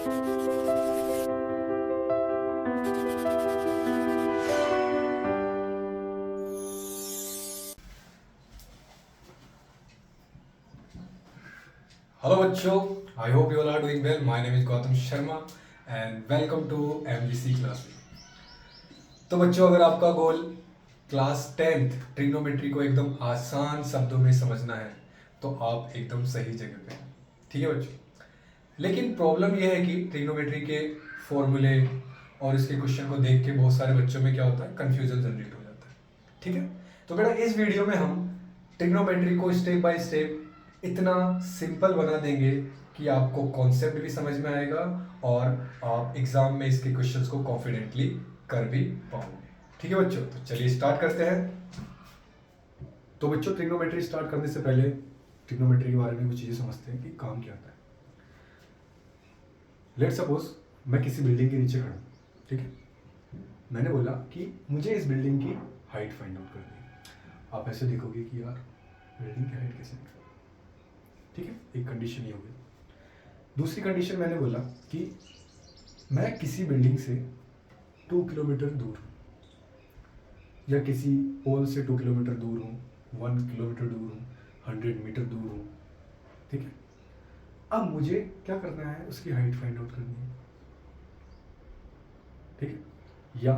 Hello बच्चों, I hope you all are doing well. My name is Gautam Sharma and welcome to MVC Classroom. तो बच्चों, अगर आपका गोल class 10th trigonometry को एकदम आसान शब्दों में समझना है तो आप एकदम सही जगह पे हैं। ठीक है बच्चों, लेकिन प्रॉब्लम यह है कि ट्रिग्नोमेट्री के फॉर्मूले और इसके क्वेश्चन को देख के बहुत सारे बच्चों में क्या होता है, कन्फ्यूजन जनरेट हो जाता है। ठीक है, तो बेटा इस वीडियो में हम ट्रिग्नोमेट्री को स्टेप बाय स्टेप इतना सिंपल बना देंगे कि आपको कॉन्सेप्ट भी समझ में आएगा और आप एग्जाम में इसके क्वेश्चंस को कॉन्फिडेंटली कर भी पाओगे। ठीक है बच्चों, तो चलिए स्टार्ट करते हैं। तो बच्चों, ट्रिग्नोमेट्री स्टार्ट करने से पहले ट्रिग्नोमेट्री के बारे में कुछ चीज़ें समझते हैं कि काम क्या होता है। लेट सपोज मैं किसी बिल्डिंग के नीचे खड़ा हूँ। ठीक है, मैंने बोला कि मुझे इस बिल्डिंग की हाइट फाइंड आउट करनी है। आप ऐसे देखोगे कि यार बिल्डिंग की हाइट कैसे निकालें। ठीक है, एक कंडीशन ये हो गई। दूसरी कंडीशन मैंने बोला कि मैं किसी बिल्डिंग से 2 किलोमीटर दूर हूँ या किसी पोल से 2 किलोमीटर दूर हूँ, 1 किलोमीटर दूर हूँ, 100 मीटर दूर हूँ। ठीक है, अब मुझे क्या करना है, उसकी हाइट फाइंड आउट करनी है। ठीक है, या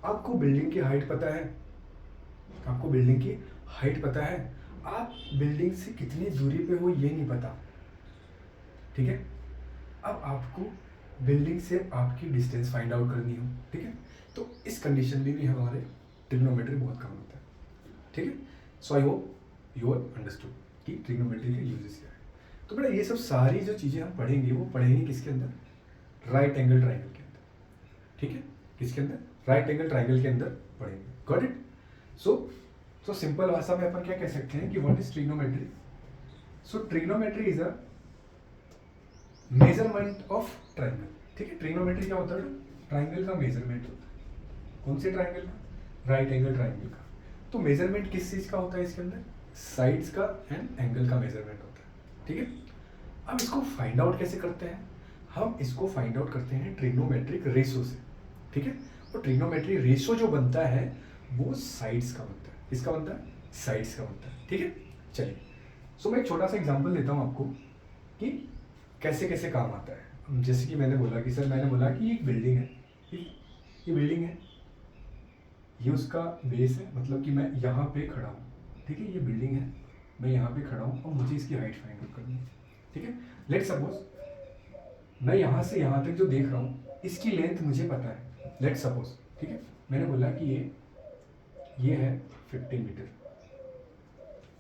आपको बिल्डिंग की हाइट पता है, आपको बिल्डिंग की हाइट पता है, आप बिल्डिंग से कितनी दूरी पे हो ये नहीं पता। ठीक है, अब आपको बिल्डिंग से आपकी डिस्टेंस फाइंड आउट करनी हो। ठीक है, तो इस कंडीशन में भी हमारे ट्रिग्नोमेट्री बहुत काम होता है। ठीक है, so I hope you are understood कि ट्रिग्नोमेट्री के यूजेस क्या है। तो बेटा ये सब सारी जो चीज़ें हम पढ़ेंगे वो पढ़ेंगे किसके अंदर, राइट एंगल ट्राइंगल के अंदर। ठीक है, किसके अंदर, राइट एंगल ट्राइंगल के अंदर पढ़ेंगे। Got it. सो सिंपल भाषा में अपन क्या कह सकते हैं कि what is trigonometry. So trigonometry is a measurement of triangle. ठीक है, ट्रिग्नोमेट्री क्या होता है, ट्राइंगल का मेजरमेंट होता है। कौन से ट्राइंगल का, राइट एंगल ट्राइंगल का। तो मेजरमेंट किस चीज का होता है, इसके अंदर साइड्स का एंड एंगल का मेजरमेंट होता है। ठीक है, अब इसको फाइंड आउट कैसे करते हैं, हम इसको फाइंड आउट करते हैं ट्रिग्नोमेट्रिक रेशो से। ठीक है, और ट्रिग्नोमेट्रिक रेशो जो बनता है वो साइड्स का बनता है। किसका बनता है, साइड्स का बनता है। ठीक है, चलिए सो मैं एक छोटा सा एग्जांपल देता हूँ आपको कि कैसे कैसे काम आता है। जैसे कि मैंने बोला कि सर, मैंने बोला कि ये एक बिल्डिंग है, ये बिल्डिंग है, ये उसका बेस है, मतलब कि मैं यहाँ पे खड़ा हूँ। ठीक है, ये बिल्डिंग है, मैं यहाँ पे खड़ा हूँ और मुझे इसकी हाइट फाइंड आउट करनी है। ठीक है, लेट सपोज मैं यहाँ से यहाँ तक जो देख रहा हूँ इसकी लेंथ मुझे पता है। लेट सपोज, ठीक है, मैंने बोला कि ये है 15 मीटर।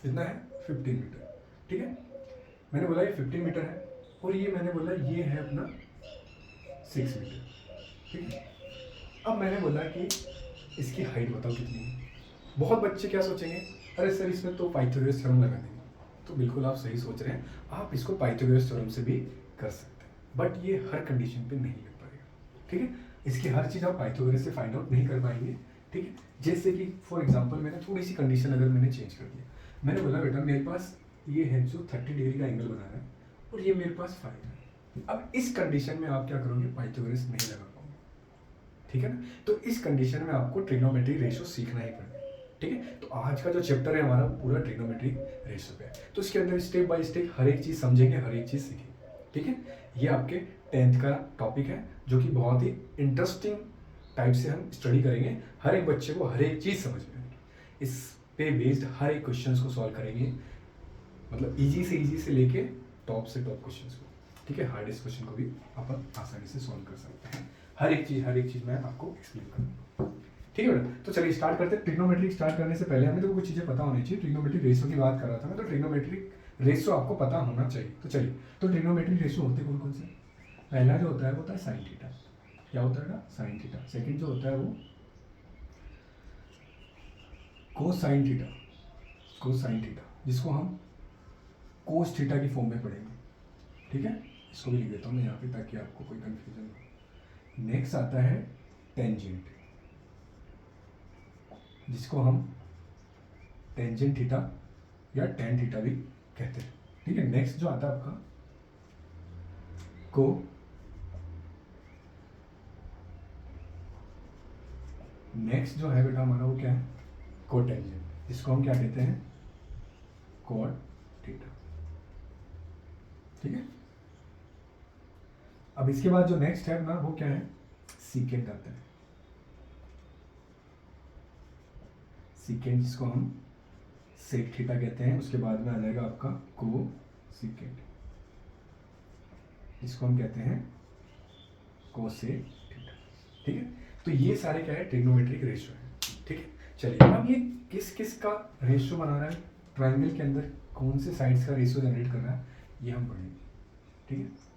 कितना है, 15 मीटर। ठीक है, मैंने बोला ये 15 मीटर है और ये मैंने बोला ये है अपना 6 मीटर। ठीक है, अब मैंने बोला कि इसकी हाइट बताओ कितनी है। बहुत बच्चे क्या सोचेंगे, अरे सर इसमें तो पाइथागोरस थ्योरम लगा देंगे। तो बिल्कुल आप सही सोच रहे हैं, आप इसको पाइथागोरस थ्योरम से भी कर सकते हैं, बट ये हर कंडीशन पे नहीं लग पाएगा। ठीक है, इसकी हर चीज़ आप पाइथागोरस से फाइंड आउट नहीं कर पाएंगे। ठीक है, जैसे कि फॉर एग्जाम्पल मैंने थोड़ी सी कंडीशन अगर मैंने चेंज कर दिया, मैंने बोला बेटा मेरे पास ये है जो 30 डिग्री का एंगल बना रहा है और ये मेरे पास 5 है। अब इस कंडीशन में आप क्या करोगे, पाइथागोरस नहीं लगा पाओगे। ठीक है ना, तो इस कंडीशन में आपको ट्रिग्नोमेट्री रेशो सीखना ही पड़ेगा। ठीक है, तो आज का जो चैप्टर है हमारा पूरा ट्रिग्नोमेट्रिक रेशो पे है, तो इसके अंदर स्टेप बाय स्टेप हर एक चीज़ समझेंगे, हर एक चीज़ सीखेंगे। ठीक है, ये आपके 10th का टॉपिक है जो कि बहुत ही इंटरेस्टिंग टाइप से हम स्टडी करेंगे। हर एक बच्चे को हर एक चीज़ समझ में आएगी, इस पे बेस्ड हर एक क्वेश्चन को सॉल्व करेंगे, मतलब इजी से लेके टॉप से टॉप क्वेश्चन को। ठीक है, हार्डेस्ट क्वेश्चन को भी अपन आसानी से सॉल्व कर सकते हैं। हर एक चीज़ मैं आपको एक्सप्लेन करूँगा। ठीक है बेटा, तो चलिए स्टार्ट करते हैं। ट्रिग्नोमेट्रिक स्टार्ट करने से पहले हमें तो कुछ चीज़ें पता होनी चाहिए। ट्रिग्नोमेट्रिक रेशो की बात कर रहा था मैं, तो ट्रिग्नोमेट्रिक रेशो आपको पता होना चाहिए। तो चलिए, तो ट्रिग्नोमेट्रिक रेशो होते कौन कौन से, पहला जो होता है वो होता है साइन थीटा। क्या होता है ना, साइन थीटा। सेकंड जो होता है वो कोसाइन थीटा, कोसाइन थीटा, जिसको हम कोस थीटा की फॉर्म में पढ़ेंगे। ठीक है, इसको भी लिख देता हूँ मैं यहाँ पे ताकि आपको कोई कंफ्यूजन हो। नेक्स्ट आता है टेंजेंट, जिसको हम टेंजेंट थीटा या टेन थीटा भी कहते हैं। ठीक है, नेक्स्ट जो आता है आपका को नेक्स्ट जो है बेटा हमारा वो क्या है, कोटेंजेंट, इसको हम क्या कहते हैं, कॉट थीटा, ठीक है। अब इसके बाद जो नेक्स्ट है ना वो क्या है, सीकेंट आता है, सीकेंट जिसको हम सेक थीटा कहते हैं, उसके बाद में आ जाएगा आपका को सीकेंट, इसको हम कहते हैं कोसेक थीटा, ठीक है। तो ये सारे क्या है, ट्रिग्नोमेट्रिक रेशियो है, ठीक है। चलिए अब ये किस किस का रेशियो बना रहा है, ट्राइंगल के अंदर कौन से साइड्स का रेशियो जनरेट कर रहा है, ये हम पढ़ेंगे, ठीक है।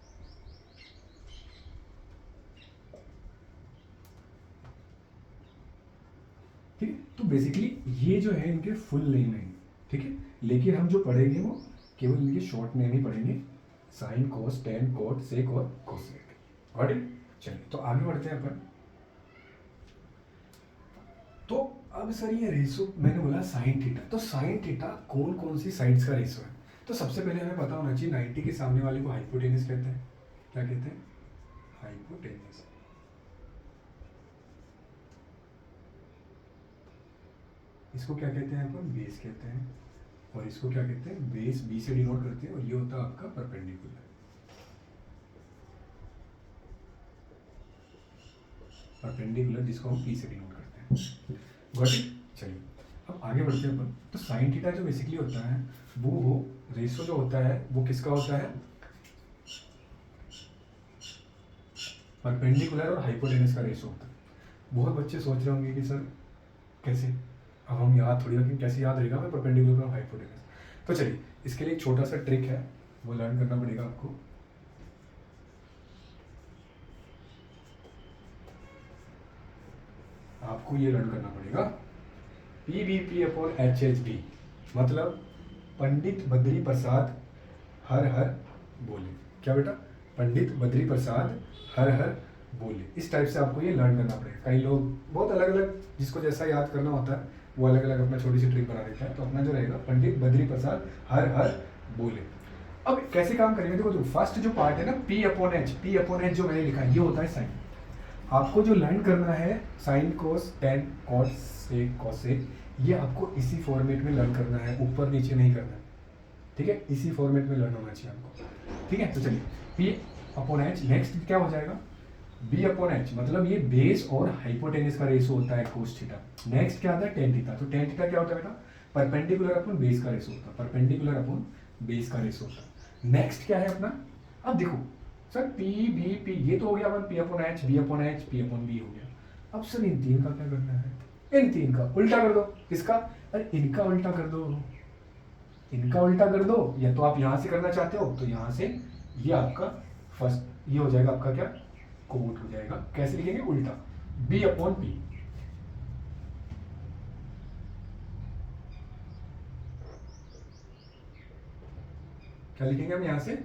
ठीक है, तो बेसिकली ये जो है इनके फुल नेम है, ठीक है, लेकिन हम जो पढ़ेंगे वो केवल इनके शॉर्ट नेम ही पढ़ेंगे, साइन, कोस, टेन, कोट, सेक और कोसेक, गॉट इट। चलिए तो आगे बढ़ते हैं अपन। तो अब सर ये रेशो मैंने बोला साइन थीटा, तो साइन थीटा कौन कौन सी साइड्स का रेशो है, तो सबसे पहले हमें पता होना चाहिए 90 के सामने वाले को हाइपोटेनस कहते हैं, क्या कहते हैं, हाइपोटेनस। इसको क्या कहते हैं अपन, बेस कहते हैं, और इसको क्या कहते हैं, बेस बी से डिनोट करते हैं, और ये होता है आपका परपेंडिकुलर, परपेंडिकुलर जिसको हम पी से डिनोट करते हैं, गॉट इट। चलिए अब आगे बढ़ते हैं अपन। तो साइन थीटा जो बेसिकली होता है वो रेशो जो होता है वो किसका होता है, परपेंडिकुलर और हाइपोटेनस का रेशो होता है। बहुत बच्चे सोच रहे होंगे कि सर कैसे, अब हम याद थोड़ी रखें, कैसे याद रहेगा हमें परपेंडिकुलर और हाइपोटेनस। तो चलिए इसके लिए एक छोटा सा ट्रिक है, वो लर्न करना पड़ेगा आपको। आपको ये लर्न करना पड़ेगा, PBP अपॉन HHB, मतलब पंडित बद्री प्रसाद हर हर बोले, क्या बेटा, पंडित बद्री प्रसाद हर हर बोले, इस टाइप से आपको ये लर्न करना पड़ेगा। कई लोग बहुत अलग अलग, जिसको जैसा याद करना होता है वो अलग अलग अपना छोटी सी ट्रिक बना देता है। तो अपना जो रहेगा पंडित बद्री प्रसाद हर हर बोले। अब कैसे काम करेंगे, देखो तो फर्स्ट जो पार्ट है ना P अपॉन एच जो मैंने लिखा है ये होता है साइन। आपको जो लर्न करना है साइन, कोस, टेन, कॉट, सेक, कोसेक, ये आपको इसी फॉर्मेट में लर्न करना है, ऊपर नीचे नहीं करना है, ठीक है, इसी फॉर्मेट में लर्न होना चाहिए आपको, ठीक है। तो चलिए P अपॉन एच, नेक्स्ट क्या हो जाएगा, B अपॉन एच, मतलब ये बेस और हाइपोटेनस का रेशो होता है कोस थीटा। नेक्स्ट क्या आता है टेन थीटा, तो टेन थीटा क्या होता है बेटा, परपेंडिकुलर अपॉन बेस का रेशो होता है, परपेंडिकुलर अपॉन बेस का रेशो होता है। नेक्स्ट क्या है अपना, अब देखो सर PBP ये तो हो गया अपन, P upon H, B upon H, P upon B हो गया। अब सर इन तीन का क्या करना है, इन तीन का उल्टा कर दो, किसका, अरे इनका उल्टा कर दो, इनका उल्टा कर दो, या तो आप यहां से करना चाहते हो तो यहां से, ये आपका फर्स्ट ये हो जाएगा आपका क्या, कोट हो जाएगा। कैसे लिखेंगे, उल्टा, B अपॉन P, क्या लिखेंगे हम यहां से,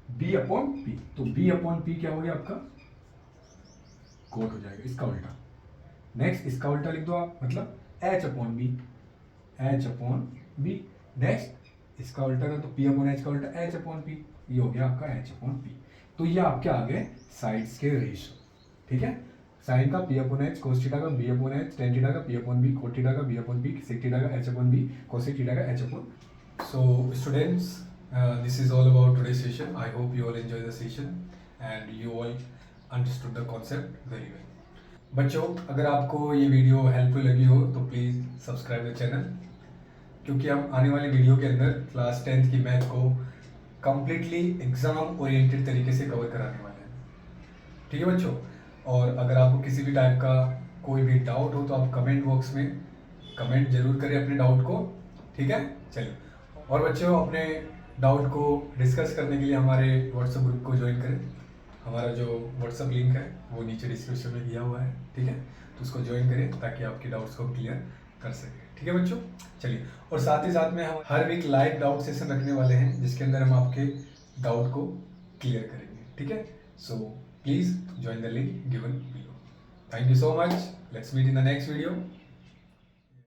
B अपॉन P, तो B अपॉन P क्या हो गया आपका, कोट हो जाएगा, इसका उल्टा। नेक्स्ट इसका उल्टा लिख दो आप, मतलब H upon B, H upon B। Next इसका उल्टा कर दो, P अपॉन H का उल्टा H अपॉन P, ये हो गया आपका H अपॉन P। तो ये आपके आ गए साइड्स के रेशियो, ठीक है। साइन का P upon H, cos theta का B upon H, tan theta का P upon B, cot theta का B upon B, sec theta का H upon B, cosec theta का H upon. So students, this is all about today's session. I hope you all enjoy the session and you all understood the concept very well. बच्चों अगर आपको ये video helpful लगी हो तो please subscribe the channel, क्योंकि हम आने वाली वीडियो के अंदर क्लास 10th की मैथ को कम्प्लीटली एग्ज़ाम ओरिएंटेड तरीके से कवर कराने वाले हैं, ठीक है बच्चों। और अगर आपको किसी भी टाइप का कोई भी डाउट हो तो आप कमेंट बॉक्स में कमेंट जरूर करें अपने डाउट को, ठीक है। चलिए, और बच्चों अपने डाउट को डिस्कस करने के लिए हमारे व्हाट्सएप ग्रुप को ज्वाइन करें। हमारा जो व्हाट्सएप लिंक है वो नीचे डिस्क्रिप्शन में दिया हुआ है, ठीक है, तो उसको ज्वाइन करें ताकि आपके डाउट्स को क्लियर कर सकें, ठीक है बच्चों। चलिए, और साथ ही साथ में हम हर वीक लाइव डाउट सेशन रखने वाले हैं जिसके अंदर हम आपके डाउट को क्लियर करेंगे, ठीक है। So please join the link given below. Thank you so much, let's meet in the next video.